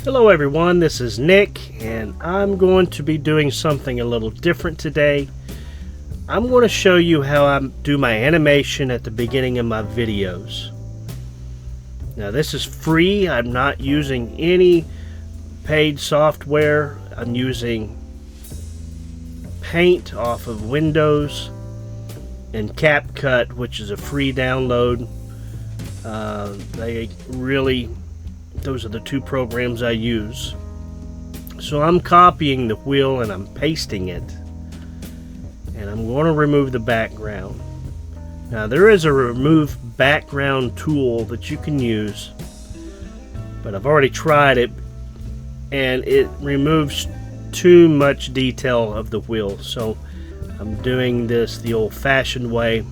Hello everyone, this is Nick and I'm going to be doing something a little different today. I'm going to show you how I do my animation at the beginning of my videos. Now this is free. I'm not using any paid software. I'm using Paint off of Windows and CapCut, which is a free download. Those are the two programs I use. So I'm copying the wheel and I'm pasting it. And I'm going to remove the background. Now there is a remove background tool that you can use, but I've already tried it and it removes too much detail of the wheel. So I'm doing this the old-fashioned way.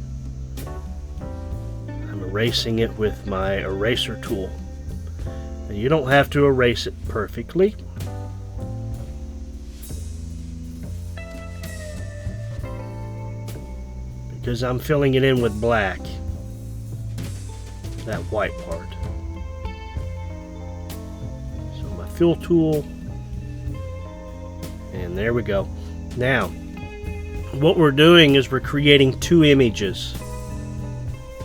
I'm erasing it with my eraser tool. Now, you don't have to erase it perfectly. Because I'm filling it in with black. That white part. So my fill tool. And there we go. Now, what we're doing is we're creating two images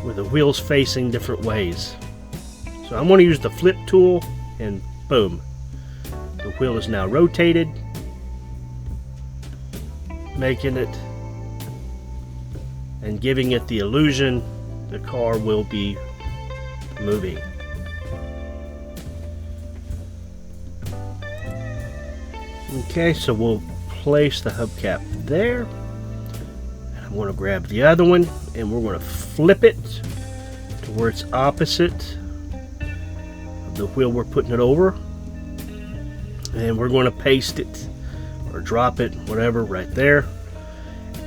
with the wheels facing different ways. So I'm going to use the flip tool and boom. The wheel is now rotated, making it and giving it the illusion the car will be moving. Okay, so we'll place the hubcap there. And I'm going to grab the other one and we're going to flip it to where it's opposite of the wheel we're putting it over. And we're going to paste it or drop it, whatever, right there.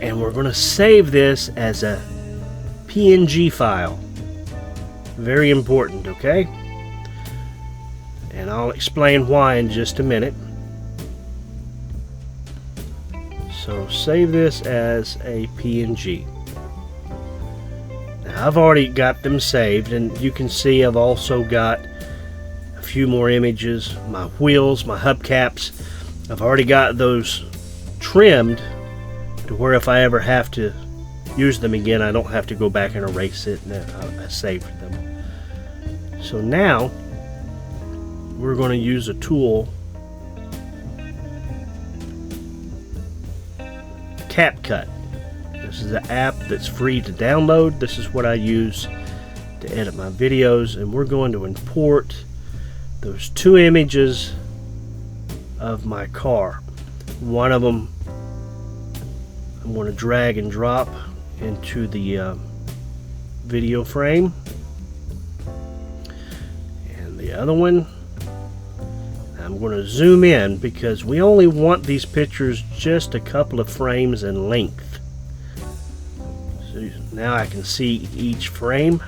And we're going to save this as a PNG file. Very important, okay? And I'll explain why in just a minute. So save this as a PNG. Now I've already got them saved, and you can see I've also got a few more images. My wheels, my hubcaps, I've already got those trimmed to where if I ever have to use them again, I don't have to go back and erase it, and I saved them. So now we're going to use a tool, CapCut. This is an app that's free to download. This is what I use to edit my videos, and we're going to import those two images of my car. One of them I'm going to drag and drop into the video frame, and the other one I'm going to zoom in because we only want these pictures just a couple of frames in length. So now I can see each frame,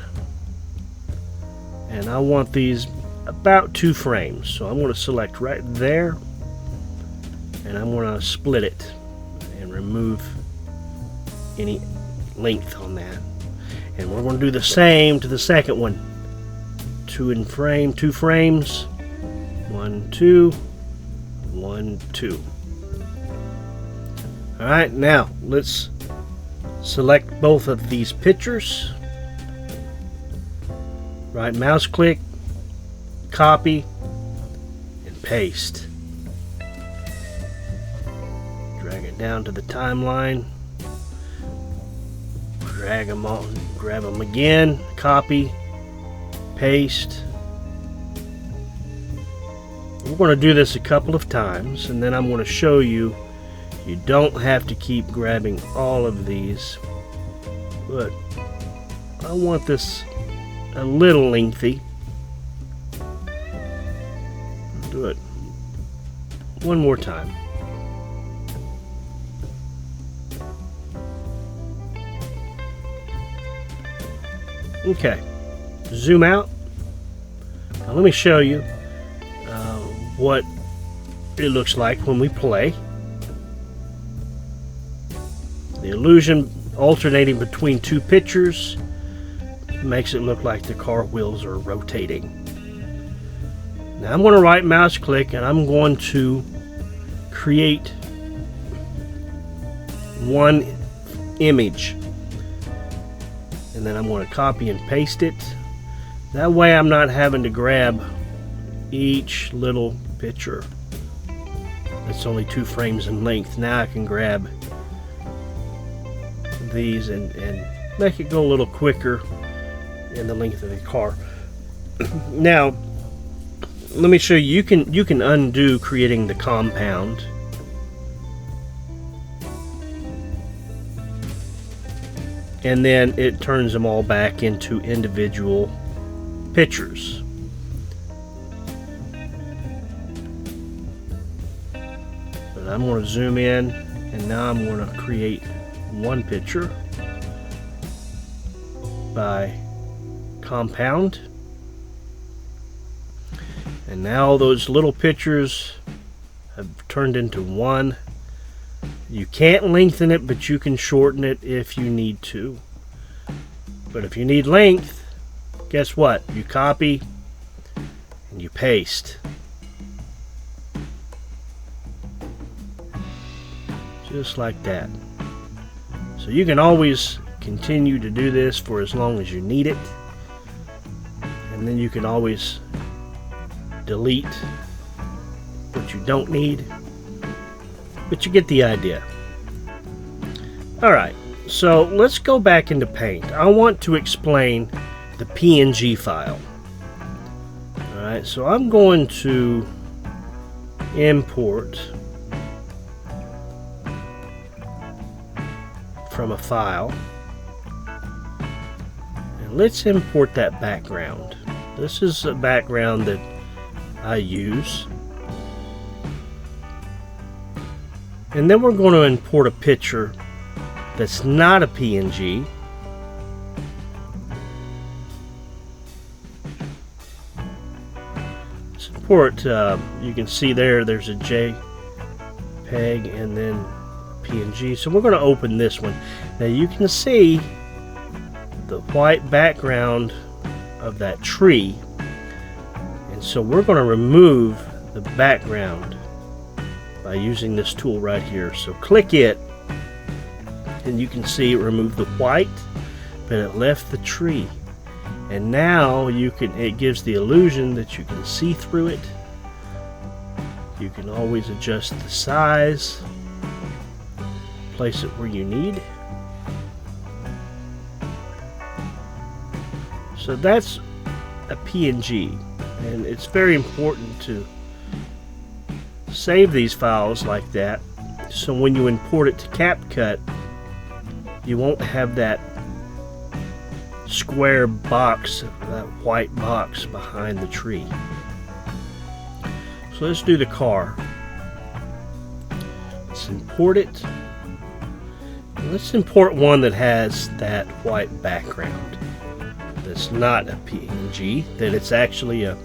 and I want these about 2 frames. So I'm going to select right there, and I'm going to split it and remove any length on that. And we're going to do the same to the second one. 2 frames. 1, 2, 1, 2. Alright, now let's select both of these pictures. Right mouse click, copy, and paste. Drag it down to the timeline. Drag them on, grab them again, copy, paste. We're going to do this a couple of times, and then I'm going to show you you don't have to keep grabbing all of these, but I want this a little lengthy. I'll do it one more time. Okay, zoom out. Now let me show you what it looks like when we play. The illusion alternating between 2 pictures makes it look like the car wheels are rotating. Now I'm going to right mouse click and I'm going to create one image, and then I'm going to copy and paste it. That way I'm not having to grab each little picture. It's only 2 frames in length. Now I can grab these and make it go a little quicker in the length of the car. Now let me show you, you can undo creating the compound. And then it turns them all back into individual pictures. But I'm going to zoom in, and now I'm going to create one picture by compound. And now those little pictures have turned into one. You can't lengthen it, but you can shorten it if you need to. But if you need length, guess what? You copy and you paste. Just like that. So you can always continue to do this for as long as you need it. And then you can always delete what you don't need. But you get the idea. Alright, so let's go back into Paint. I want to explain the PNG file. Alright, so I'm going to import from a file. And let's import that background. This is a background that I use. And then we're going to import a picture that's not a PNG. Let's import, you can see there's a JPEG and then PNG. So we're going to open this one. Now you can see the white background of that tree. And so we're going to remove the background by using this tool right here. So click it, and you can see it removed the white, but it left the tree. And now it gives the illusion that you can see through it. You can always adjust the size, place it where you need. So that's a PNG, and it's very important to save these files like that, so when you import it to CapCut, you won't have that square box, that white box behind the tree. So let's do the car. Let's import it. And let's import one that has that white background. That's not a PNG, that it's actually a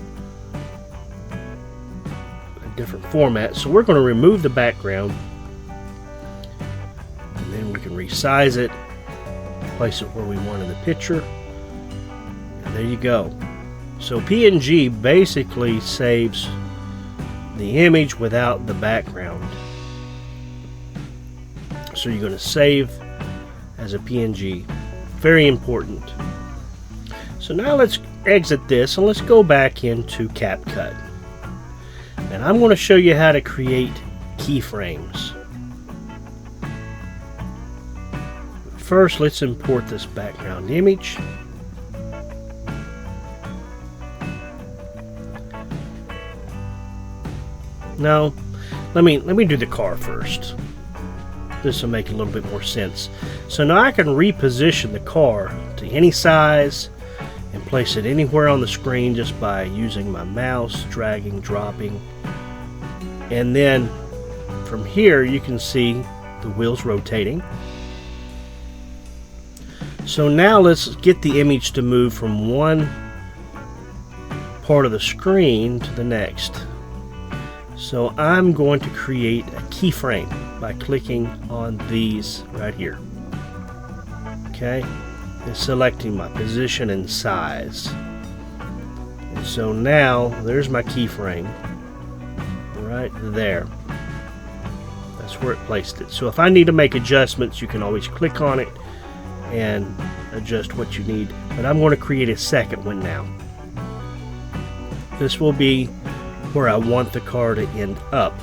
different format. So we're going to remove the background, and then we can resize it, place it where we want in the picture, and there you go. So PNG basically saves the image without the background. So you're going to save as a PNG. Very important. So now let's exit this and let's go back into CapCut. And I'm going to show you how to create keyframes. First, let's import this background image. Now, let me do the car first. This will make a little bit more sense. So now I can reposition the car to any size and place it anywhere on the screen just by using my mouse, dragging, dropping. And then from here you can see the wheels rotating. So now let's get the image to move from one part of the screen to the next. So I'm going to create a keyframe by clicking on these right here. Okay, and selecting my position and size. And So now there's my keyframe right there. That's where it placed it. So if I need to make adjustments, you can always click on it and adjust what you need. But I'm going to create a second one now. This will be where I want the car to end up.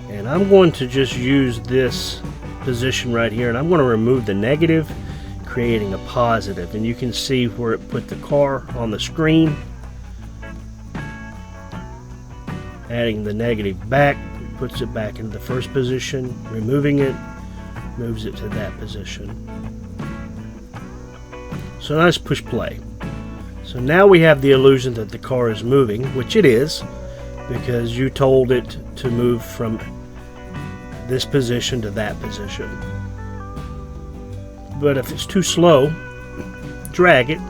And I'm going to just use this position right here, and I'm going to remove the negative, creating a positive. And you can see where it put the car on the screen. Adding the negative back puts it back into the first position. Removing it moves it to that position. So now let's push play. So now we have the illusion that the car is moving, which it is, because you told it to move from this position to that position. But if it's too slow, drag it.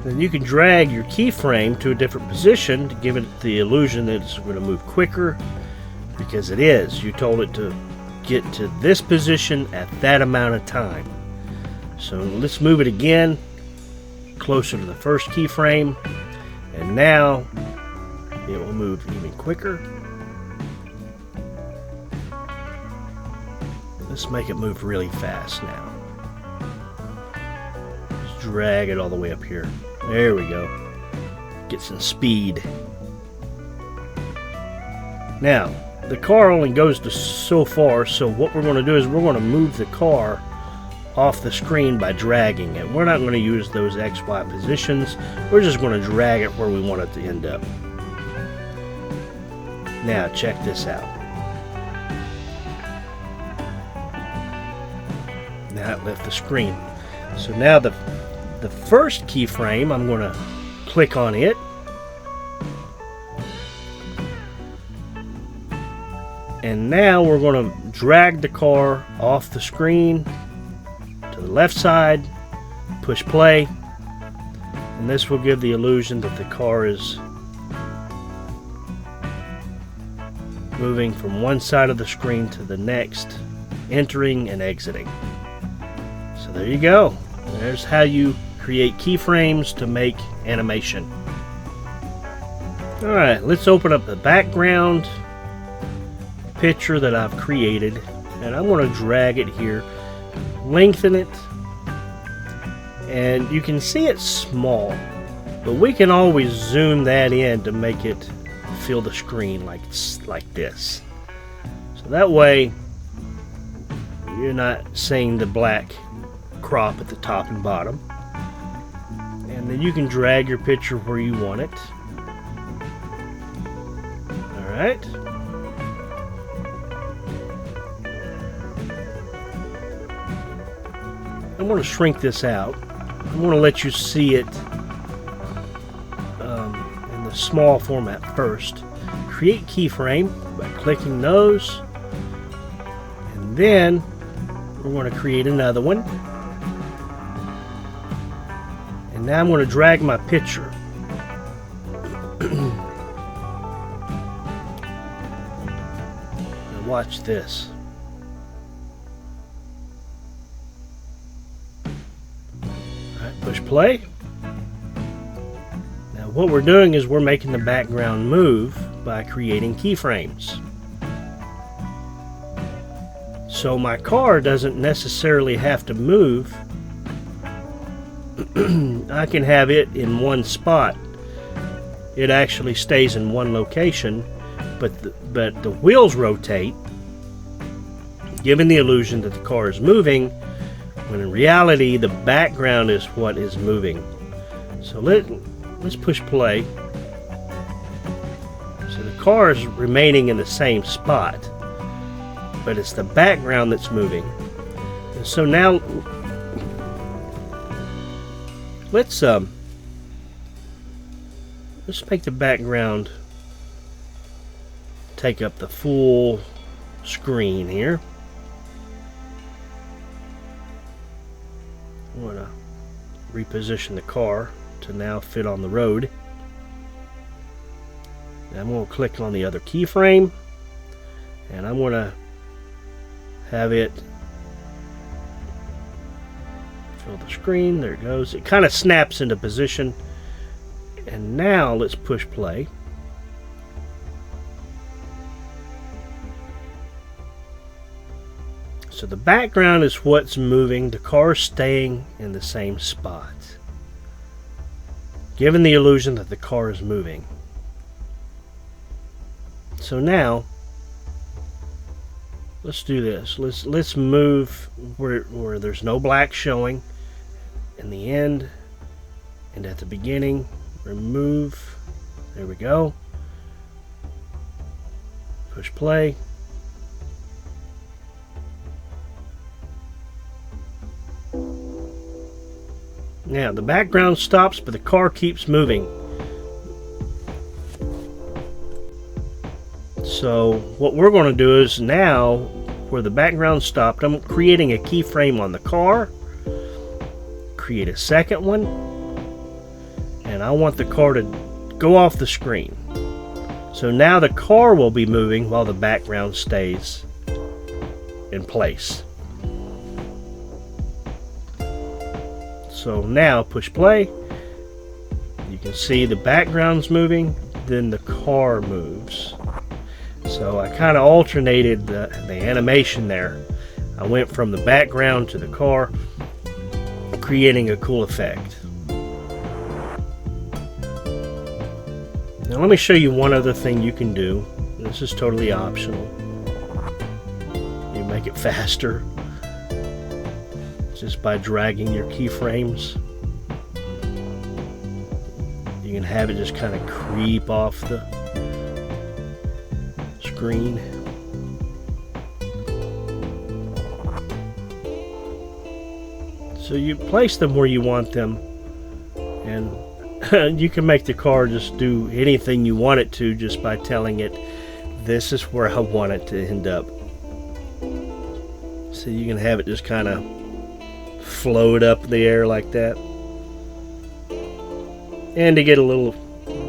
Then you can drag your keyframe to a different position to give it the illusion that it's going to move quicker, because it is. You told it to get to this position at that amount of time. So let's move it again closer to the first keyframe, and now it will move even quicker. Let's make it move really fast now. Just drag it all the way up here. There we go. Get some speed. Now, the car only goes to so far, so what we're going to do is we're going to move the car off the screen by dragging it. We're not going to use those XY positions. We're just going to drag it where we want it to end up. Now, check this out. Now it left the screen. So now the first keyframe, I'm going to click on it. And now we're going to drag the car off the screen to the left side, push play, and this will give the illusion that the car is moving from one side of the screen to the next, entering and exiting. So there you go. There's how you create keyframes to make animation. Alright, let's open up the background picture that I've created, and I'm going to drag it here, lengthen it, and you can see it's small, but we can always zoom that in to make it fill the screen like this. So that way you're not seeing the black crop at the top and bottom. And then you can drag your picture where you want it. Alright. I'm going to shrink this out. I'm going to let you see it in the small format first. Create keyframe by clicking those. And then we're going to create another one. And now I'm going to drag my picture. Now watch this. Alright, push play. Now what we're doing is we're making the background move by creating keyframes. So my car doesn't necessarily have to move. I can have it in one spot. It actually stays in one location, but the wheels rotate, giving the illusion that the car is moving, when in reality the background is what is moving. So let's push play. So the car is remaining in the same spot, but it's the background that's moving. And so now let's make the background take up the full screen here. I'm going to reposition the car to now fit on the road. Now I'm going to click on the other keyframe, and I'm going to have it Fill the screen. There it goes. It kind of snaps into position. And now let's push play. So the background is what's moving. The car's staying in the same spot, giving the illusion that the car is moving. So now let's do this. Let's move where there's no black showing in the end and at the beginning. Remove. There we go. Push play. Now the background stops, but the car keeps moving. So what we're going to do is now, where the background stopped, I'm creating a keyframe on the car. Create a second one. And I want the car to go off the screen. So now the car will be moving while the background stays in place. So now push play. You can see the background's moving, then the car moves. So I kind of alternated the animation there. I went from the background to the car, creating a cool effect. Now let me show you one other thing you can do. This is totally optional. You make it faster just by dragging your keyframes. You can have it just kind of creep off the screen. So you place them where you want them, and you can make the car just do anything you want it to just by telling it, this is where I want it to end up. So you can have it just kind of float up in the air like that. And to get a little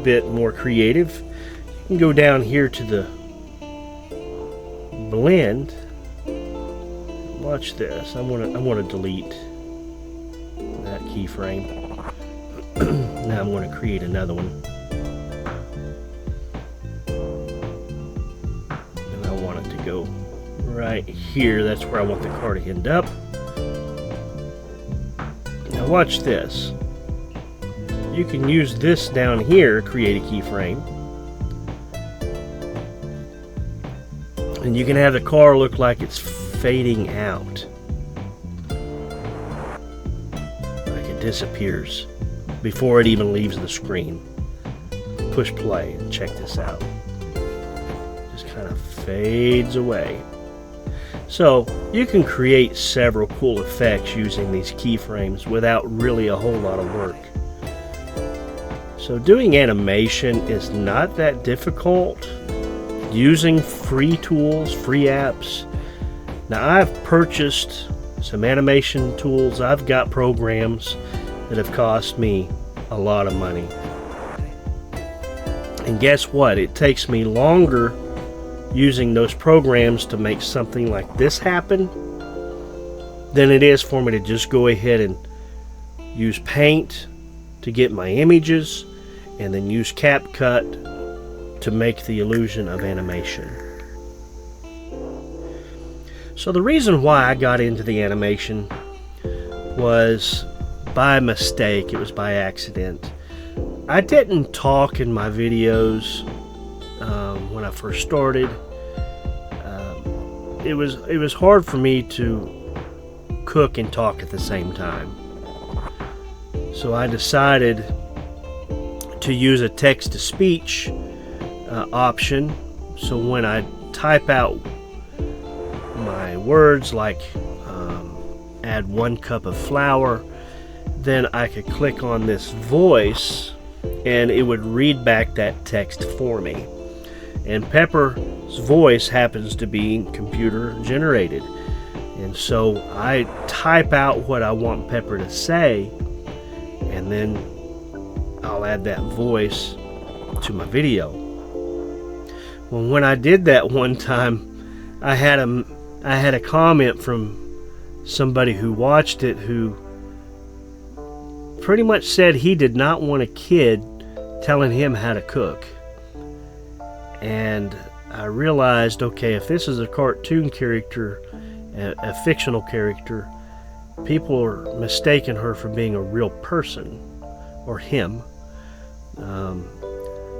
bit more creative, you can go down here to the blend. Watch this. I want to delete that keyframe. Now I'm going to create another one. And I want it to go right here. That's where I want the car to end up. Now watch this. You can use this down here, create a keyframe. And you can have the car look like it's fading out. Like it disappears before it even leaves the screen. Push play and check this out. Just kind of fades away. So you can create several cool effects using these keyframes without really a whole lot of work. So doing animation is not that difficult. Using free tools, free apps. Now I've purchased some animation tools. I've got programs that have cost me a lot of money. And guess what? It takes me longer using those programs to make something like this happen than it is for me to just go ahead and use Paint to get my images and then use CapCut to make the illusion of animation. So the reason why I got into the animation was by mistake. It was by accident. I didn't talk in my videos when I first started. It was hard for me to cook and talk at the same time. So I decided to use a text-to-speech option. So when I type out my words like add 1 cup of flour, then I could click on this voice and it would read back that text for me. And Pepper's voice happens to be computer generated, and so I type out what I want Pepper to say, and then I'll add that voice to my video. Well, when I did that one time, I had a comment from somebody who watched it who pretty much said he did not want a kid telling him how to cook. And I realized, okay, if this is a cartoon character, a fictional character, people are mistaking her for being a real person, or him.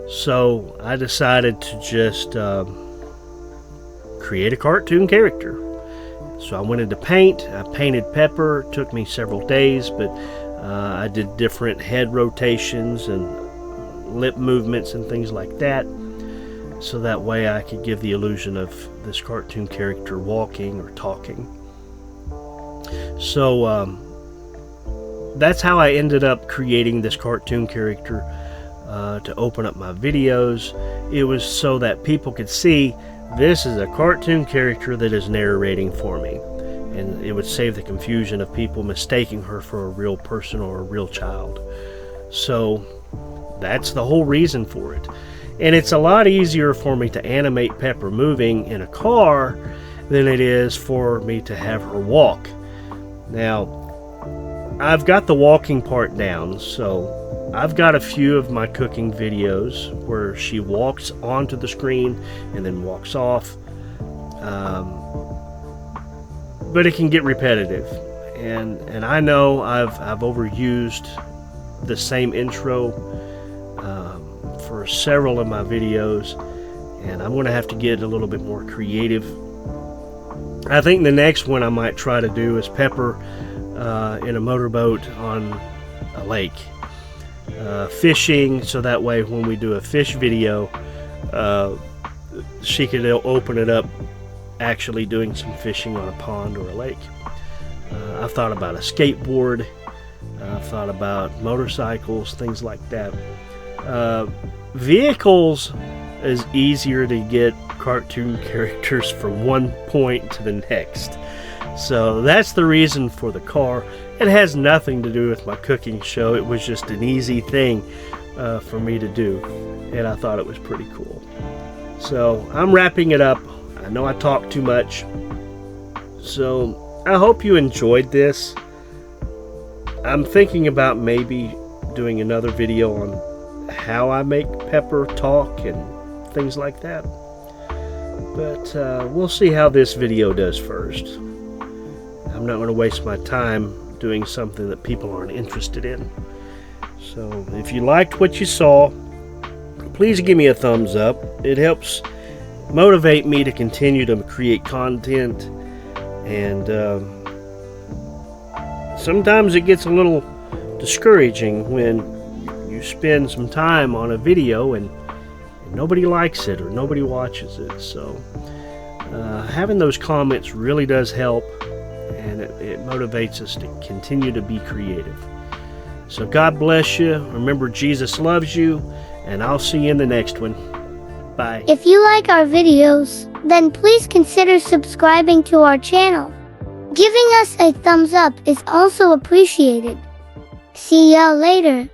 So I decided to just create a cartoon character. So I went into paint. I painted Pepper. It took me several days, but I did different head rotations and lip movements and things like that, so that way I could give the illusion of this cartoon character walking or talking. So that's how I ended up creating this cartoon character to open up my videos. It was so that people could see this is a cartoon character that is narrating for me, and it would save the confusion of people mistaking her for a real person or a real child. So that's the whole reason for it. And it's a lot easier for me to animate Pepper moving in a car than it is for me to have her walk. Now, I've got the walking part down, so I've got a few of my cooking videos where she walks onto the screen and then walks off. But it can get repetitive. And I know I've overused the same intro for several of my videos, and I'm going to have to get a little bit more creative. I think the next one I might try to do is Pepper in a motorboat on a lake, fishing, so that way when we do a fish video, she could open it up actually doing some fishing on a pond or a lake. I've thought about a skateboard. I've thought about motorcycles, things like that. Vehicles is easier to get cartoon characters from one point to the next. So that's the reason for the car. It has nothing to do with my cooking show. It was just an easy thing for me to do, and I thought it was pretty cool. So I'm wrapping it up. I know I talk too much, so I hope you enjoyed this. I'm thinking about maybe doing another video on how I make Pepper talk and things like that. But we'll see how this video does first. I'm not going to waste my time doing something that people aren't interested in. So if you liked what you saw, please give me a thumbs up. It helps motivate me to continue to create content, and sometimes it gets a little discouraging when you spend some time on a video and nobody likes it or nobody watches it. So having those comments really does help, and it motivates us to continue to be creative. So God bless you. Remember, Jesus loves you, and I'll see you in the next one. Bye. If you like our videos, then please consider subscribing to our channel. Giving us a thumbs up is also appreciated. See y'all later.